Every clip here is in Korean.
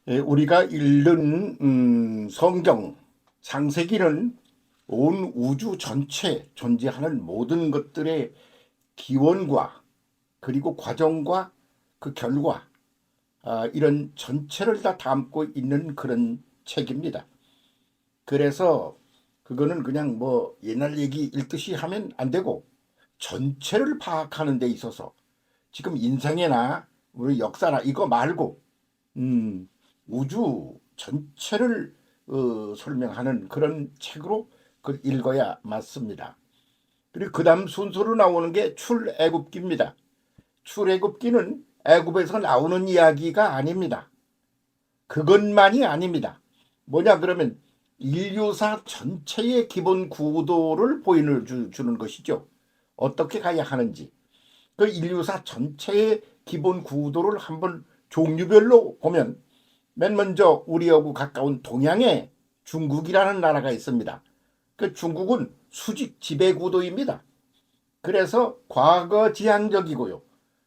우리가 읽는 성경 창세기는 온 우주 전체 존재하는 모든 것들의 기원과 그리고 과정과 그 결과, 이런 전체를 다 담고 있는 그런 책입니다. 그래서 그거는 그냥 뭐 옛날 얘기 읽듯이 하면 안 되고 전체를 파악하는 데 있어서 지금 인생이나 우리 역사나 이거 말고 음, 우주 전체를 설명하는 그런 책으로 그걸 읽어야 맞습니다. 그리고 그 다음 순서로 나오는 게 출애굽기입니다. 출애굽기는 애굽에서 나오는 이야기가 아닙니다. 그것만이 아닙니다. 뭐냐 그러면 인류사 전체의 기본 구도를 보여주는 것이죠. 어떻게 가야 하는지. 그 인류사 전체의 기본 구도를 한번 종류별로 보면 맨 먼저 우리하고 가까운 동양에 중국이라는 나라가 있습니다. 그 중국은 수직 지배 구도입니다. 그래서 과거 지향적이고요.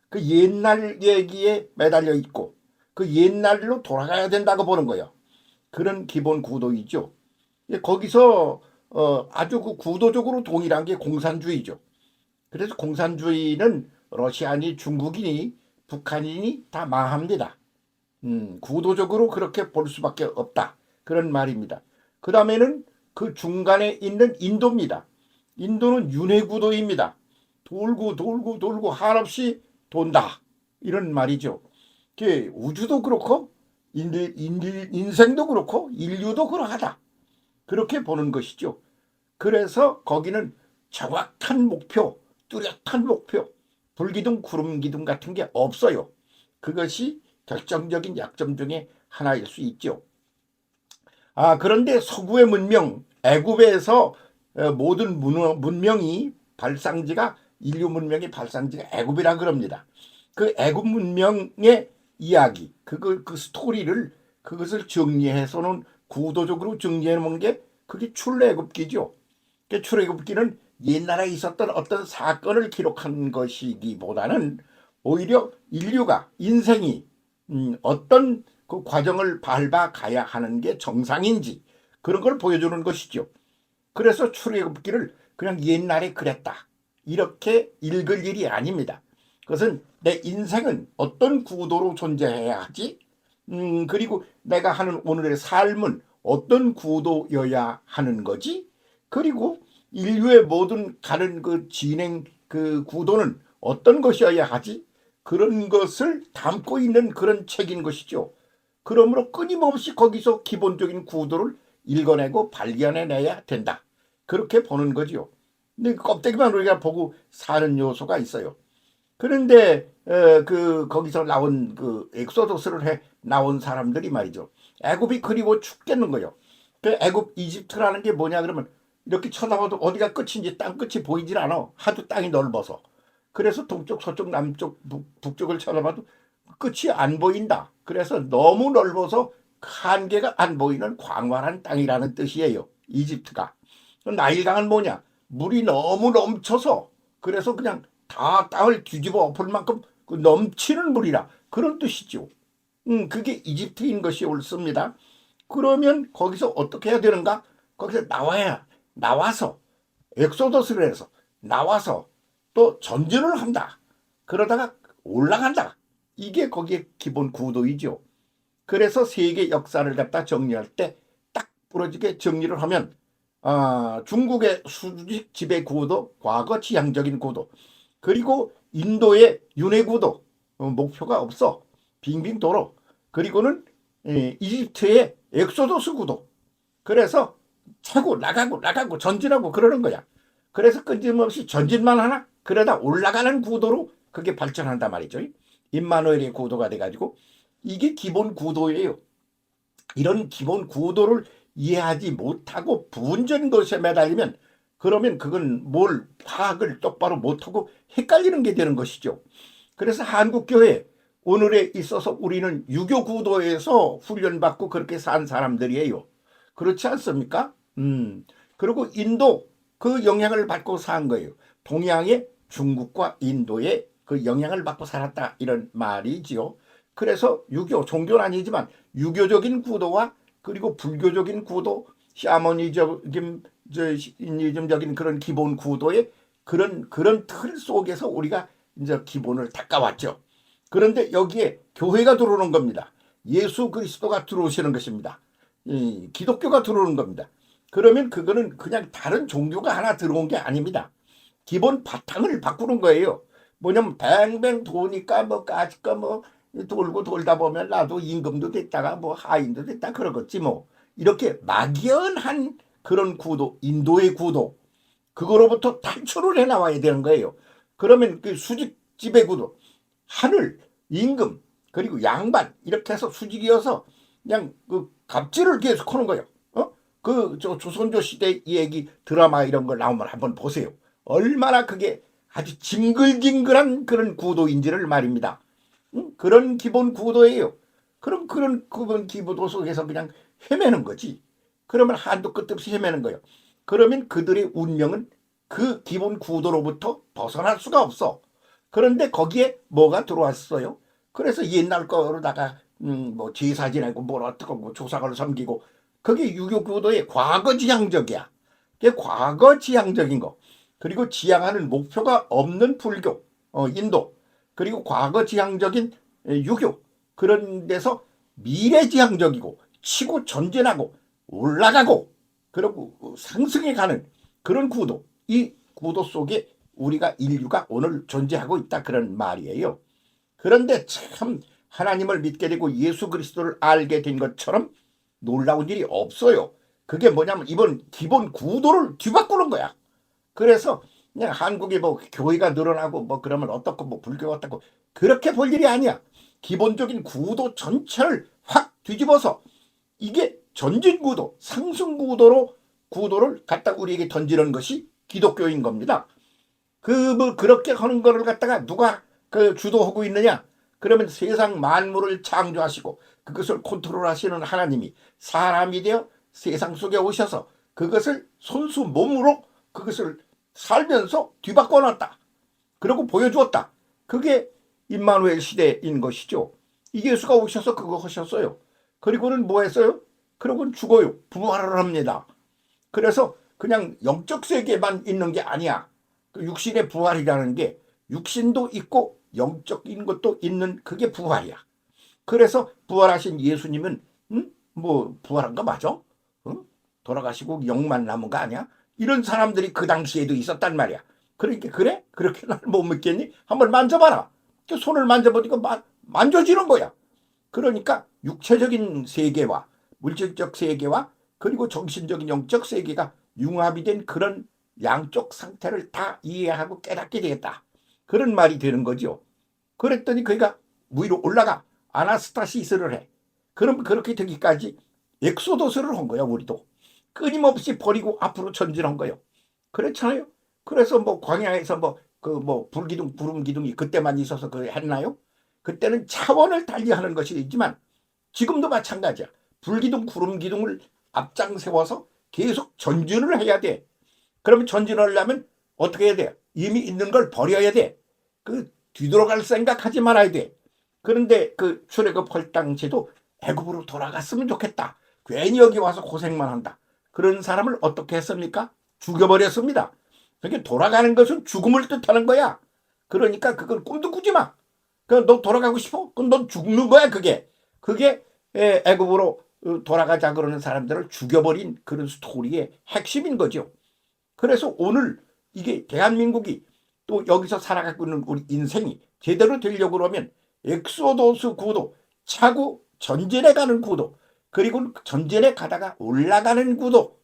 그 옛날 얘기에 매달려 있고 그 옛날로 돌아가야 된다고 보는 거예요. 그런 기본 구도이죠. 거기서 아주 그 구도적으로 동일한 게 공산주의죠. 그래서 공산주의는 러시아니 중국이니 북한이니 다 망합니다. 구도적으로 그렇게 볼 수밖에 없다. 그런 말입니다. 그 다음에는 그 중간에 있는 인도입니다. 인도는 윤회구도입니다. 돌고 돌고 돌고 한없이 돈다. 이런 말이죠. 우주도 그렇고 인생도 그렇고 인류도 그러하다. 그렇게 보는 것이죠. 그래서 거기는 정확한 목표, 뚜렷한 목표, 불기둥, 구름기둥 같은 게 없어요. 그것이 결정적인 약점 중에 하나일 수 있죠. 그런데 서구의 문명, 애굽에서 모든 문명이 발상지가 인류 문명의 발상지가 애굽이라 그럽니다. 그 애굽 문명의 이야기, 그 스토리를 그것을 정리해서는 구도적으로 정리해 놓은 게 그게 출애굽기죠. 그 출애굽기는 옛날에 있었던 어떤 사건을 기록한 것이기보다는 오히려 인류가 인생이 어떤 그 과정을 밟아 가야 하는 게 정상인지 그런 걸 보여주는 것이죠. 그래서 출애굽기를 그냥 옛날에 그랬다 이렇게 읽을 일이 아닙니다. 그것은 내 인생은 어떤 구도로 존재해야 하지? 그리고 내가 하는 오늘의 삶은 어떤 구도여야 하는 거지? 그리고 인류의 모든 가는 그 진행 그 구도는 어떤 것이어야 하지? 그런 것을 담고 있는 그런 책인 것이죠. 그러므로 끊임없이 거기서 기본적인 구도를 읽어내고 발견해내야 된다. 그렇게 보는 거지요. 근데 껍데기만 우리가 보고 사는 요소가 있어요. 그런데 그 거기서 나온 그 엑소더스를 해 나온 사람들이 말이죠. 애굽이 그리워 죽겠는 거예요. 그 애굽 이집트라는 게 뭐냐 그러면 이렇게 쳐다봐도 어디가 끝인지 땅 끝이 보이질 않아. 하도 땅이 넓어서. 그래서 동쪽, 서쪽, 남쪽, 북쪽을 쳐다봐도 끝이 안 보인다. 그래서 너무 넓어서 한계가 안 보이는 광활한 땅이라는 뜻이에요. 이집트가. 나일강은 뭐냐? 물이 너무 넘쳐서 그래서 그냥 다 땅을 뒤집어 엎을 만큼 그 넘치는 물이라 그런 뜻이죠. 그게 이집트인 것이 옳습니다. 그러면 거기서 어떻게 해야 되는가? 거기서 나와서 엑소더스를 해서 나와서 또 전진을 한다. 그러다가 올라간다. 이게 거기에 기본 구도이죠. 그래서 세계 역사를 갖다 정리할 때 딱 부러지게 정리를 하면 중국의 수직 지배 구도, 과거 지향적인 구도, 그리고 인도의 윤회 구도, 목표가 없어. 빙빙 돌어. 그리고는 이집트의 엑소도스 구도. 그래서 차고 나가고 전진하고 그러는 거야. 그래서 끊임없이 전진만 하나? 그러다 올라가는 구도로 그게 발전한단 말이죠. 임마누엘의 구도가 돼가지고 이게 기본 구도예요. 이런 기본 구도를 이해하지 못하고 부분적인 것에 매달리면 그러면 그건 뭘 파악을 똑바로 못하고 헷갈리는 게 되는 것이죠. 그래서 한국교회 오늘에 있어서 우리는 유교 구도에서 훈련받고 그렇게 산 사람들이에요. 그렇지 않습니까? 그리고 인도 그 영향을 받고 산 거예요. 동양의 중국과 인도의 그 영향을 받고 살았다 이런 말이지요. 그래서 유교, 종교는 아니지만 유교적인 구도와 그리고 불교적인 구도, 샤머니즘, 인니즘적인 그런 기본 구도의 그런 틀 속에서 우리가 이제 기본을 닦아왔죠. 그런데 여기에 교회가 들어오는 겁니다. 예수 그리스도가 들어오시는 것입니다. 기독교가 들어오는 겁니다. 그러면 그거는 그냥 다른 종교가 하나 들어온 게 아닙니다. 기본 바탕을 바꾸는 거예요. 뭐냐면 뱅뱅 도니까 뭐 까짓거 뭐 돌고 돌다 보면 나도 임금도 됐다가 뭐 하인도 됐다 그러겠지 뭐. 이렇게 막연한 그런 구도, 인도의 구도, 그거로부터 탈출을 해 나와야 되는 거예요. 그러면 그 수직 지배 구도, 하늘, 임금, 그리고 양반 이렇게 해서 수직이어서 그냥 그 갑질을 계속 하는 거예요. 저 조선조 시대 얘기 드라마 이런 걸 나오면 한번 보세요. 얼마나 그게 아주 징글징글한 그런 구도인지를 말입니다. 그런 기본 구도예요. 그럼 그런 기본 구도 속에서 그냥 헤매는 거지. 그러면 한도 끝 없이 헤매는 거예요. 그러면 그들의 운명은 그 기본 구도로부터 벗어날 수가 없어. 그런데 거기에 뭐가 들어왔어요? 그래서 옛날 거로다가 뭐 제사 지내고 뭘 어떻고 뭐 조상을 섬기고 그게 유교 구도의 과거 지향적이야. 그게 과거 지향적인 거. 그리고 지향하는 목표가 없는 불교, 인도. 그리고 과거 지향적인 유교. 그런 데서 미래 지향적이고 치고 전진하고 올라가고 그리고 상승해 가는 그런 구도. 이 구도 속에 우리가 인류가 오늘 존재하고 있다 그런 말이에요. 그런데 참 하나님을 믿게 되고 예수 그리스도를 알게 된 것처럼 놀라운 일이 없어요. 그게 뭐냐면 이번 기본 구도를 뒤바꾸는 거야. 그래서 그냥 한국에 뭐 교회가 늘어나고 뭐 그러면 어떻고 뭐 불교가 어떻고 그렇게 볼 일이 아니야. 기본적인 구도 전체를 확 뒤집어서 이게 전진 구도, 상승 구도로 구도를 갖다 우리에게 던지는 것이 기독교인 겁니다. 뭐 그렇게 하는 거를 갖다가 누가 그 주도하고 있느냐? 그러면 세상 만물을 창조하시고 그것을 컨트롤하시는 하나님이 사람이 되어 세상 속에 오셔서 그것을 손수 몸으로 그것을 살면서 뒤바꿔 놨다. 그리고 보여주었다. 그게 임마누엘 시대인 것이죠. 이 예수가 오셔서 그거 하셨어요. 그리고는 뭐 했어요? 그리고는 죽어요. 부활을 합니다. 그래서 그냥 영적 세계만 있는 게 아니야. 그 육신의 부활이라는 게 육신도 있고 영적인 것도 있는 그게 부활이야. 그래서 부활하신 예수님은 뭐 부활한 거 맞아? 돌아가시고 영만 남은 거 아니야? 이런 사람들이 그 당시에도 있었단 말이야. 그러니까 그래? 그렇게 날 못 믿겠니? 한번 만져봐라. 그 손을 만져보니까 만져지는 거야. 그러니까 육체적인 세계와 물질적 세계와 그리고 정신적인 영적 세계가 융합이 된 그런 양쪽 상태를 다 이해하고 깨닫게 되겠다. 그런 말이 되는 거죠. 그랬더니 그가 위로 올라가 아나스타시스를 해. 그럼 그렇게 되기까지 엑소더스를 한 거야. 우리도 끊임없이 버리고 앞으로 전진한 거예요. 그렇잖아요. 그래서 뭐 광야에서 뭐 그 뭐 불기둥 구름 기둥이 그때만 있어서 그 했나요? 그때는 차원을 달리하는 것이지만 지금도 마찬가지야. 불기둥 구름 기둥을 앞장 세워서 계속 전진을 해야 돼. 그러면 전진을 하려면 어떻게 해야 돼? 이미 있는 걸 버려야 돼. 그 뒤돌아갈 생각하지 말아야 돼. 그런데 그 출애굽할 당시에도 애굽으로 돌아갔으면 좋겠다. 괜히 여기 와서 고생만 한다. 그런 사람을 어떻게 했습니까? 죽여버렸습니다. 그러니까 돌아가는 것은 죽음을 뜻하는 거야. 그러니까 그건 꿈도 꾸지 마. 너 돌아가고 싶어? 그럼 넌 죽는 거야 그게. 그게 애굽으로 돌아가자 그러는 사람들을 죽여버린 그런 스토리의 핵심인 거죠. 그래서 오늘 이게 대한민국이 또 여기서 살아가고 있는 우리 인생이 제대로 되려고 그러면 엑소도스 구도, 차고 전진해 가는 구도, 그리고 전진해 가다가 올라가는 구도,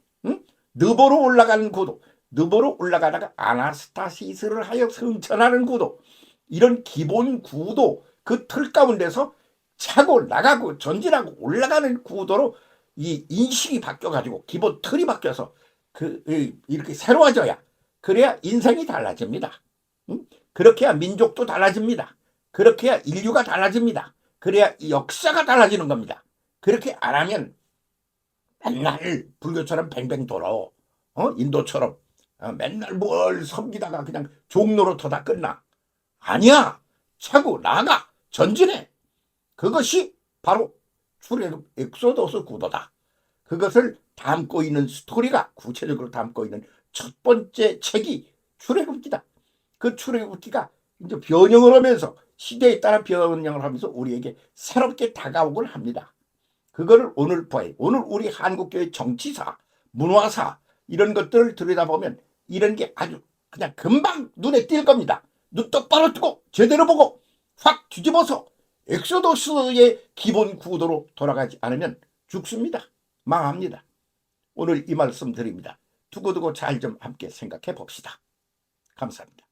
느보로 올라가는 구도, 느보로 올라가다가 아나스타시스를 하여 승천하는 구도, 이런 기본 구도 그 틀 가운데서 차고 나가고 전진하고 올라가는 구도로 이 인식이 바뀌어가지고 기본 틀이 바뀌어서 이렇게 새로워져야 그래야 인생이 달라집니다. 그렇게 해야 민족도 달라집니다. 그렇게 해야 인류가 달라집니다. 그래야 역사가 달라지는 겁니다. 그렇게 안 하면 맨날 불교처럼 뱅뱅 돌아. 인도처럼 맨날 뭘 섬기다가 그냥 종로로 터다 끝나. 아니야. 차고 나가 전진해. 그것이 바로 출애굽 엑소더스 구도다. 그것을 담고 있는 스토리가 구체적으로 담고 있는 첫 번째 책이 출애굽기다. 그 출애굽기가 이제 변형을 하면서 시대에 따라 변형을 하면서 우리에게 새롭게 다가오곤 합니다. 그거를 오늘 봐요. 오늘 우리 한국교회 정치사, 문화사 이런 것들을 들여다보면 이런 게 아주 그냥 금방 눈에 띌 겁니다. 눈 똑바로 뜨고 제대로 보고 확 뒤집어서 엑소더스의 기본 구도로 돌아가지 않으면 죽습니다. 망합니다. 오늘 이 말씀 드립니다. 두고두고 잘 좀 함께 생각해 봅시다. 감사합니다.